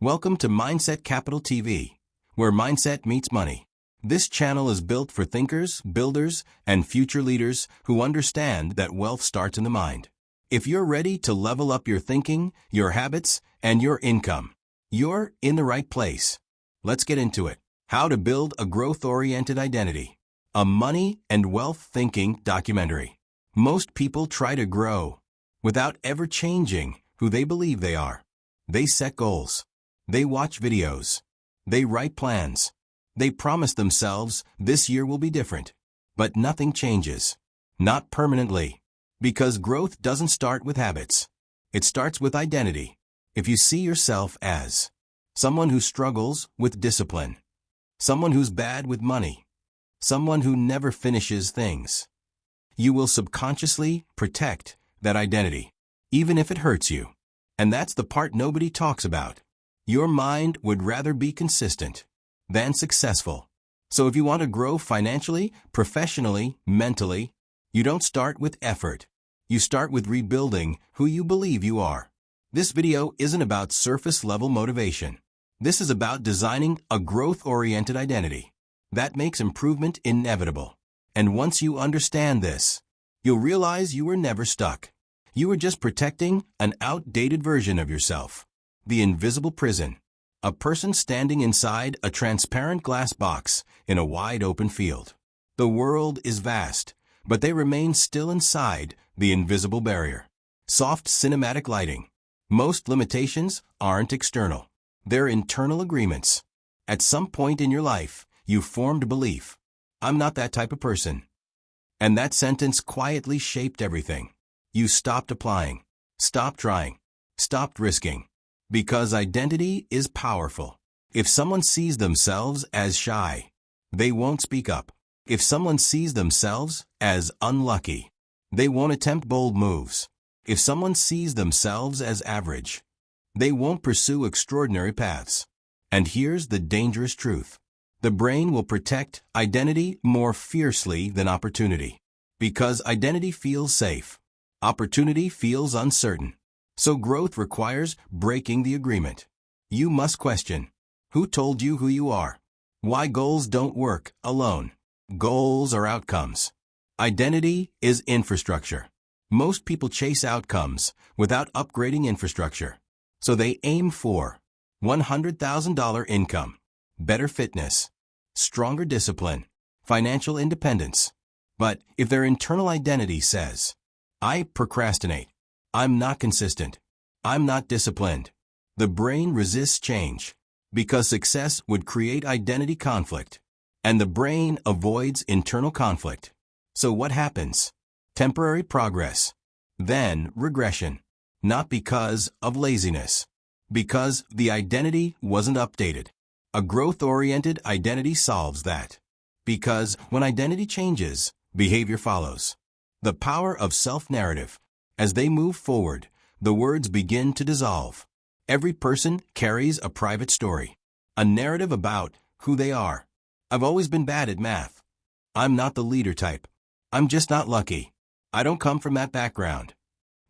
Welcome to Mindset Capital TV, where mindset meets money. This channel is built for thinkers, builders, and future leaders who understand that wealth starts in the mind. If you're ready to level up your thinking, your habits, and your income, you're in the right place. Let's get into it. How to build a growth-oriented identity. A money and wealth thinking documentary. Most people try to grow without ever changing who they believe they are. They set goals. They watch videos. They write plans. They promise themselves this year will be different. But nothing changes. Not permanently. Because growth doesn't start with habits. It starts with identity. If you see yourself as someone who struggles with discipline, someone who's bad with money, someone who never finishes things, you will subconsciously protect that identity, even if it hurts you. And that's the part nobody talks about. Your mind would rather be consistent than successful. So if you want to grow financially, professionally, mentally, you don't start with effort. You start with rebuilding who you believe you are. This video isn't about surface-level motivation. This is about designing a growth-oriented identity that makes improvement inevitable. And once you understand this, you'll realize you were never stuck. You were just protecting an outdated version of yourself. The invisible prison. A person standing inside a transparent glass box in a wide open field. The world is vast, but they remain still inside the invisible barrier. Soft cinematic lighting. Most limitations aren't external. They're internal agreements. At some point in your life, you formed a belief. I'm not that type of person. And that sentence quietly shaped everything. You stopped applying, stopped trying, stopped risking. Because identity is powerful. If someone sees themselves as shy, they won't speak up. If someone sees themselves as unlucky, they won't attempt bold moves. If someone sees themselves as average, they won't pursue extraordinary paths. And here's the dangerous truth. The brain will protect identity more fiercely than opportunity. Because identity feels safe. Opportunity feels uncertain. So growth requires breaking the agreement. You must question. Who told you who you are? Why goals don't work alone? Goals are outcomes. Identity is infrastructure. Most people chase outcomes without upgrading infrastructure. So they aim for $100,000 income, better fitness, stronger discipline, financial independence. But if their internal identity says, I procrastinate, I'm not consistent, I'm not disciplined, the brain resists change because success would create identity conflict, and the brain avoids internal conflict. So what happens? Temporary progress, then regression. Not because of laziness, because the identity wasn't updated. A growth-oriented identity solves that. Because when identity changes, behavior follows. The power of self-narrative. As they move forward, the words begin to dissolve. Every person carries a private story, a narrative about who they are. I've always been bad at math. I'm not the leader type. I'm just not lucky. I don't come from that background.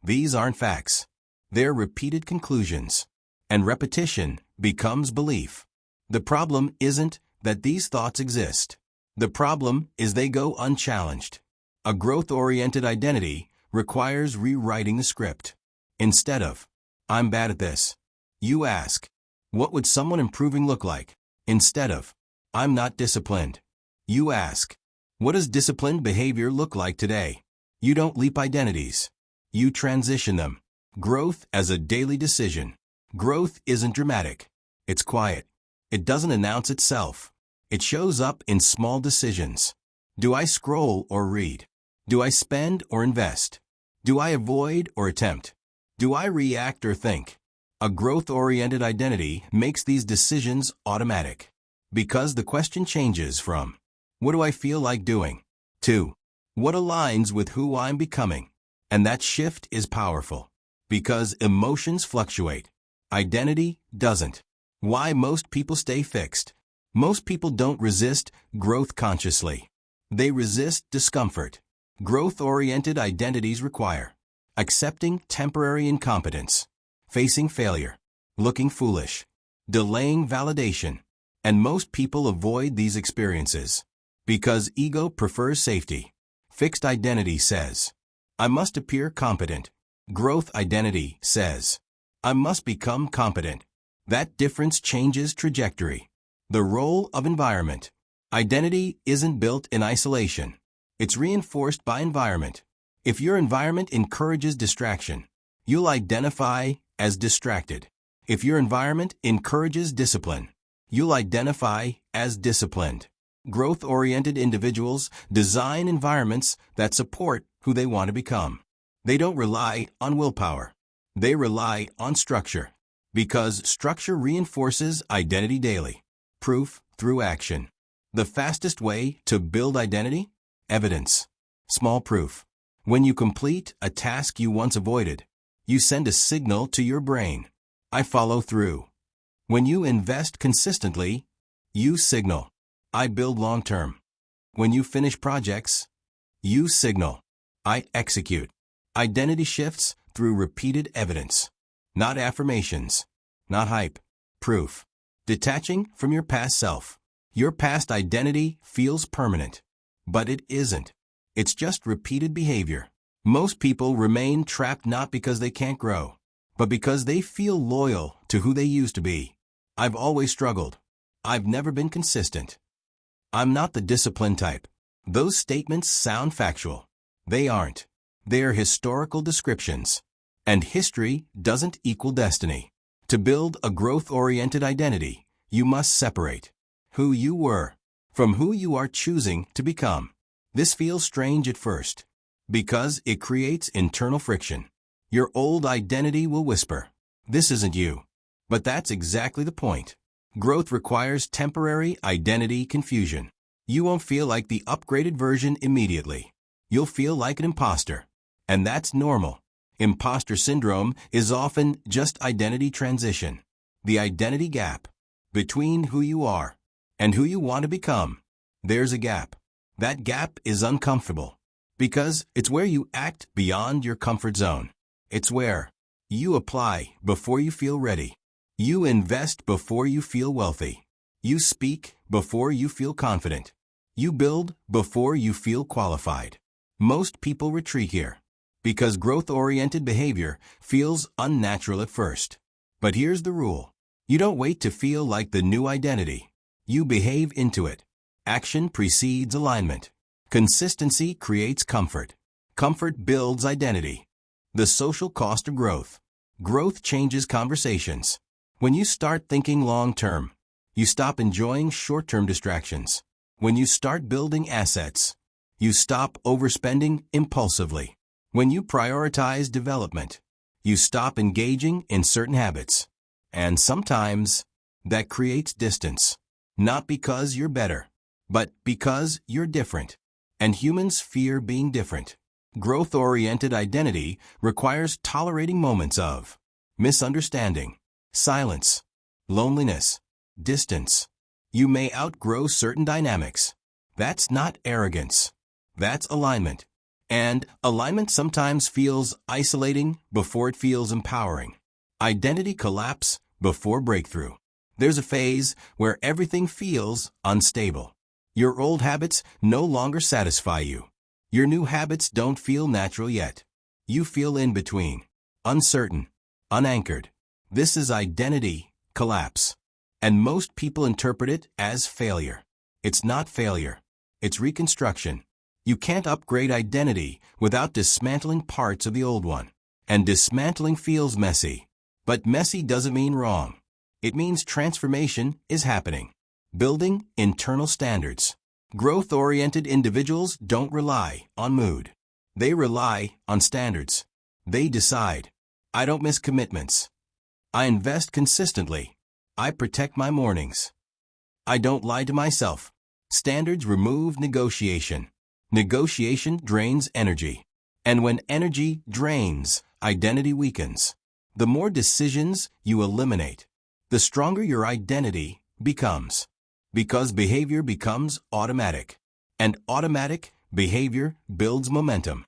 These aren't facts. They're repeated conclusions. And repetition becomes belief. The problem isn't that these thoughts exist. The problem is they go unchallenged. A growth-oriented identity requires rewriting the script. Instead of, I'm bad at this, you ask, what would someone improving look like? Instead of, I'm not disciplined, you ask, what does disciplined behavior look like today? You don't leap identities. You transition them. Growth as a daily decision. Growth isn't dramatic. It's quiet. It doesn't announce itself. It shows up in small decisions. Do I scroll or read? Do I spend or invest? Do I avoid or attempt? Do I react or think? A growth-oriented identity makes these decisions automatic. Because the question changes from, what do I feel like doing? To, what aligns with who I'm becoming? And that shift is powerful. Because emotions fluctuate. Identity doesn't. Why most people stay fixed? Most people don't resist growth consciously. They resist discomfort. Growth-oriented identities require accepting temporary incompetence, facing failure, looking foolish, delaying validation. And most people avoid these experiences because ego prefers safety. Fixed identity says, I must appear competent. Growth identity says, I must become competent. That difference changes trajectory. The role of environment. Identity isn't built in isolation. It's reinforced by environment. If your environment encourages distraction, you'll identify as distracted. If your environment encourages discipline, you'll identify as disciplined. Growth-oriented individuals design environments that support who they want to become. They don't rely on willpower. They rely on structure, because structure reinforces identity daily. Proof through action. The fastest way to build identity? Evidence. Small proof. When you complete a task you once avoided, you send a signal to your brain. I follow through. When you invest consistently, you signal, I build long-term. When you finish projects, you signal, I execute. Identity shifts through repeated evidence, not affirmations, not hype, proof. Detaching from your past self. Your past identity feels permanent, but it isn't. It's just repeated behavior. Most people remain trapped not because they can't grow, but because they feel loyal to who they used to be. I've always struggled. I've never been consistent. I'm not the disciplined type. Those statements sound factual. They aren't. They're historical descriptions. And history doesn't equal destiny. To build a growth-oriented identity, you must separate who you were from who you are choosing to become. This feels strange at first, because it creates internal friction. Your old identity will whisper, this isn't you. But that's exactly the point. Growth requires temporary identity confusion. You won't feel like the upgraded version immediately. You'll feel like an imposter. And that's normal. Imposter syndrome is often just identity transition. The identity gap between who you are and who you want to become. There's a gap. That gap is uncomfortable because it's where you act beyond your comfort zone. It's where you apply before you feel ready. You invest before you feel wealthy. You speak before you feel confident. You build before you feel qualified. Most people retreat here because growth-oriented behavior feels unnatural at first. But here's the rule. You don't wait to feel like the new identity. You behave into it. Action precedes alignment. Consistency creates comfort. Comfort builds identity. The social cost of growth. Growth changes conversations. When you start thinking long-term, you stop enjoying short-term distractions. When you start building assets, you stop overspending impulsively. When you prioritize development, you stop engaging in certain habits. And sometimes, that creates distance. Not because you're better, but because you're different. And humans fear being different. Growth-oriented identity requires tolerating moments of misunderstanding, silence, loneliness, distance. You may outgrow certain dynamics. That's not arrogance. That's alignment. And alignment sometimes feels isolating before it feels empowering. Identity collapse before breakthrough. There's a phase where everything feels unstable. Your old habits no longer satisfy you. Your new habits don't feel natural yet. You feel in between, uncertain, unanchored. This is identity collapse. And most people interpret it as failure. It's not failure. It's reconstruction. You can't upgrade identity without dismantling parts of the old one. And dismantling feels messy. But messy doesn't mean wrong. It means transformation is happening. Building internal standards. Growth-oriented individuals don't rely on mood. They rely on standards. They decide, I don't miss commitments. I invest consistently. I protect my mornings. I don't lie to myself. Standards remove negotiation. Negotiation drains energy. And when energy drains, identity weakens. The more decisions you eliminate, the stronger your identity becomes. Because behavior becomes automatic. And automatic behavior builds momentum.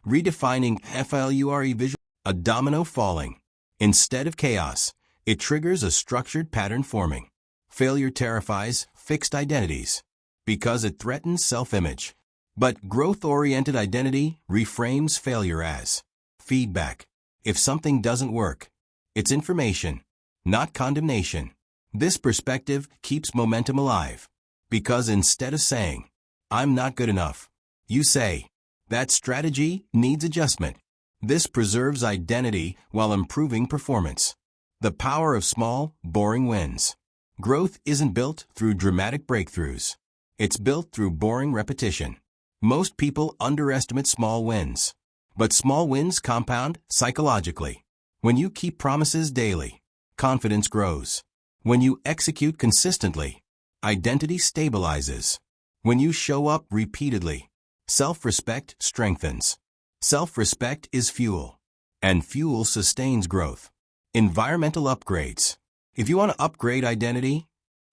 Redefining FLURE visual, a domino falling. Instead of chaos, It triggers a structured pattern forming. Failure terrifies fixed identities because it threatens self-image. But growth-oriented identity reframes failure as feedback. If something doesn't work, it's information, not condemnation. This perspective keeps momentum alive because instead of saying, "I'm not good enough," you say, "That strategy needs adjustment." This preserves identity while improving performance. The power of small, boring wins. Growth isn't built through dramatic breakthroughs. It's built through boring repetition. Most people underestimate small wins. But small wins compound psychologically. When you keep promises daily, confidence grows. When you execute consistently, identity stabilizes. When you show up repeatedly, self-respect strengthens. Self-respect is fuel, and fuel sustains growth. Environmental upgrades. If you want to upgrade identity,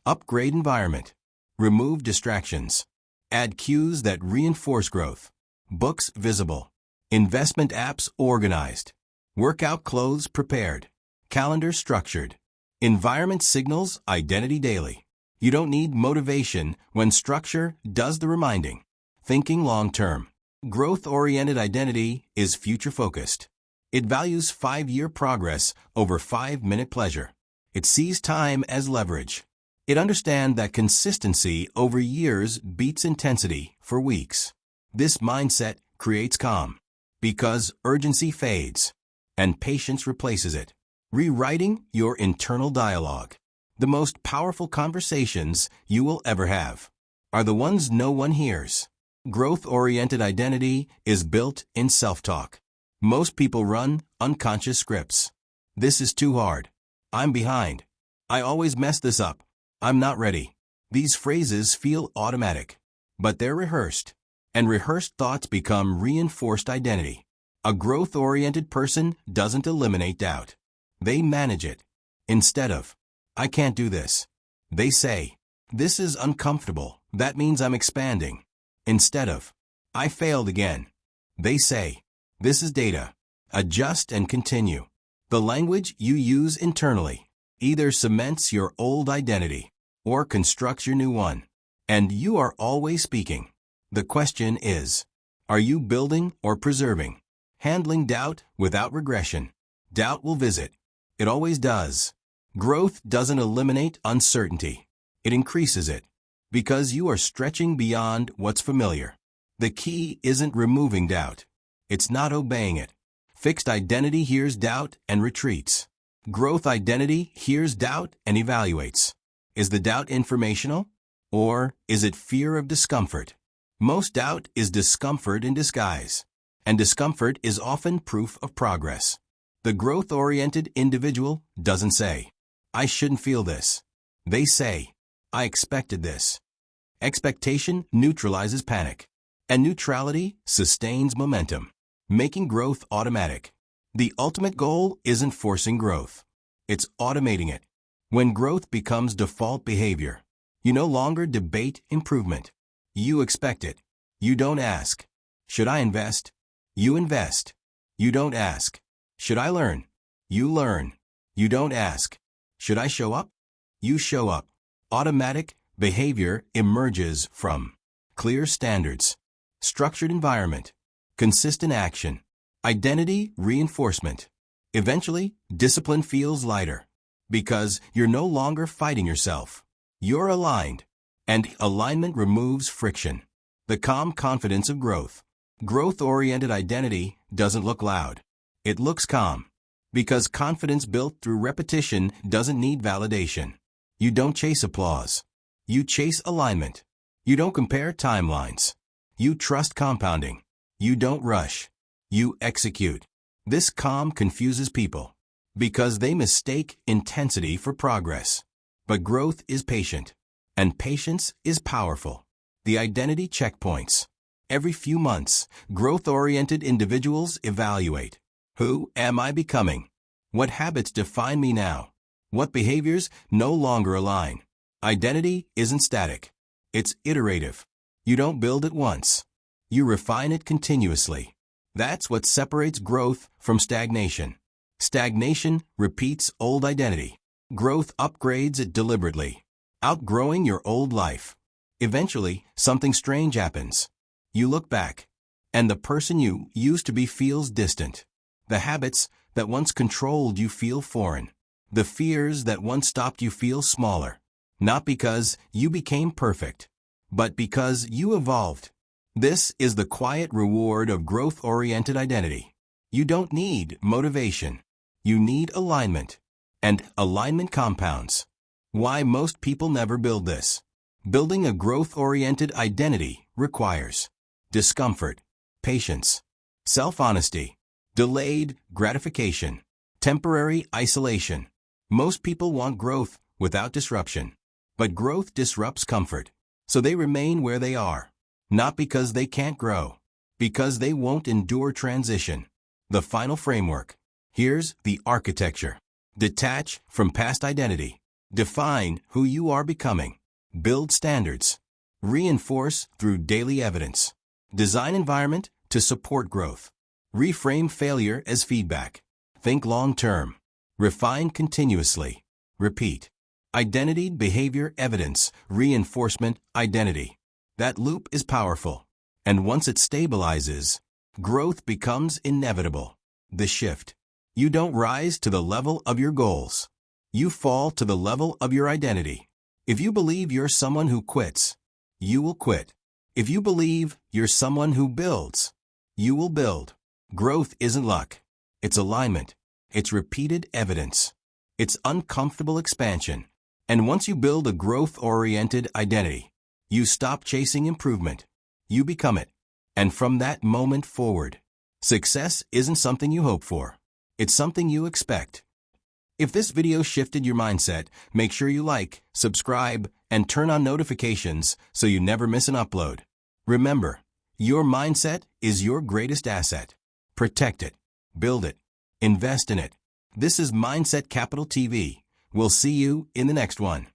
upgrade environment. Remove distractions. Add cues that reinforce growth. Books visible. Investment apps organized. Workout clothes prepared. Calendar structured. Environment signals identity daily. You don't need motivation when structure does the reminding. Thinking long-term. Growth-oriented identity is future-focused. It values 5-year progress over 5-minute pleasure. It sees time as leverage. It understands that consistency over years beats intensity for weeks. This mindset creates calm because urgency fades and patience replaces it. Rewriting your internal dialogue. The most powerful conversations you will ever have are the ones no one hears. Growth-oriented identity is built in self-talk. Most people run unconscious scripts. This is too hard. I'm behind. I always mess this up. I'm not ready. These phrases feel automatic, but they're rehearsed, and rehearsed thoughts become reinforced identity. A growth-oriented person doesn't eliminate doubt. They manage it. Instead of, "I can't do this," they say, "This is uncomfortable. That means I'm expanding." Instead of, "I failed again," they say, "This is data. Adjust and continue." The language you use internally either cements your old identity or constructs your new one, and you are always speaking. The question is, are you building or preserving? Handling doubt without regression. Doubt will visit. It always does. Growth doesn't eliminate uncertainty. It increases it because you are stretching beyond what's familiar. The key isn't removing doubt. It's not obeying it. Fixed identity hears doubt and retreats. Growth identity hears doubt and evaluates. Is the doubt informational, or is it fear of discomfort? Most doubt is discomfort in disguise, and discomfort is often proof of progress. The growth-oriented individual doesn't say, "I shouldn't feel this." They say, "I expected this." Expectation neutralizes panic, and neutrality sustains momentum, making growth automatic. The ultimate goal isn't forcing growth. It's automating it. When growth becomes default behavior, you no longer debate improvement. You expect it. You don't ask, "Should I invest?" You invest. You don't ask, "Should I learn?" You learn. You don't ask, "Should I show up?" You show up. Automatic behavior emerges from clear standards, structured environment, consistent action, identity reinforcement. Eventually, discipline feels lighter because you're no longer fighting yourself. You're aligned, and alignment removes friction. The calm confidence of growth. Growth-oriented identity doesn't look loud. It looks calm because confidence built through repetition doesn't need validation. You don't chase applause. You chase alignment. You don't compare timelines. You trust compounding. You don't rush. You execute. This calm confuses people because they mistake intensity for progress. But growth is patient, and patience is powerful. The identity checkpoints. Every few months, growth-oriented individuals evaluate. Who am I becoming? What habits define me now? What behaviors no longer align? Identity isn't static. It's iterative. You don't build it once. You refine it continuously. That's what separates growth from stagnation. Stagnation repeats old identity. Growth upgrades it deliberately, outgrowing your old life. Eventually, something strange happens. You look back, and the person you used to be feels distant. The habits that once controlled you feel foreign. The fears that once stopped you feel smaller. Not because you became perfect, but because you evolved. This is the quiet reward of growth-oriented identity. You don't need motivation. You need alignment. And alignment compounds. Why most people never build this. Building a growth-oriented identity requires discomfort, patience, self-honesty, delayed gratification, temporary isolation. Most people want growth without disruption. But growth disrupts comfort, so they remain where they are. Not because they can't grow, because they won't endure transition. The final framework. Here's the architecture. Detach from past identity. Define who you are becoming. Build standards. Reinforce through daily evidence. Design environment to support growth. Reframe failure as feedback. Think long-term. Refine continuously. Repeat. Identity, behavior, evidence, reinforcement, identity. That loop is powerful. And once it stabilizes, growth becomes inevitable. The shift. You don't rise to the level of your goals. You fall to the level of your identity. If you believe you're someone who quits, you will quit. If you believe you're someone who builds, you will build. Growth isn't luck. It's alignment. It's repeated evidence. It's uncomfortable expansion. And once you build a growth-oriented identity, you stop chasing improvement. You become it. And from that moment forward, success isn't something you hope for. It's something you expect. If this video shifted your mindset, make sure you like, subscribe, and turn on notifications so you never miss an upload. Remember, your mindset is your greatest asset. Protect it. Build it. Invest in it. This is Mindset Capital TV. We'll see you in the next one.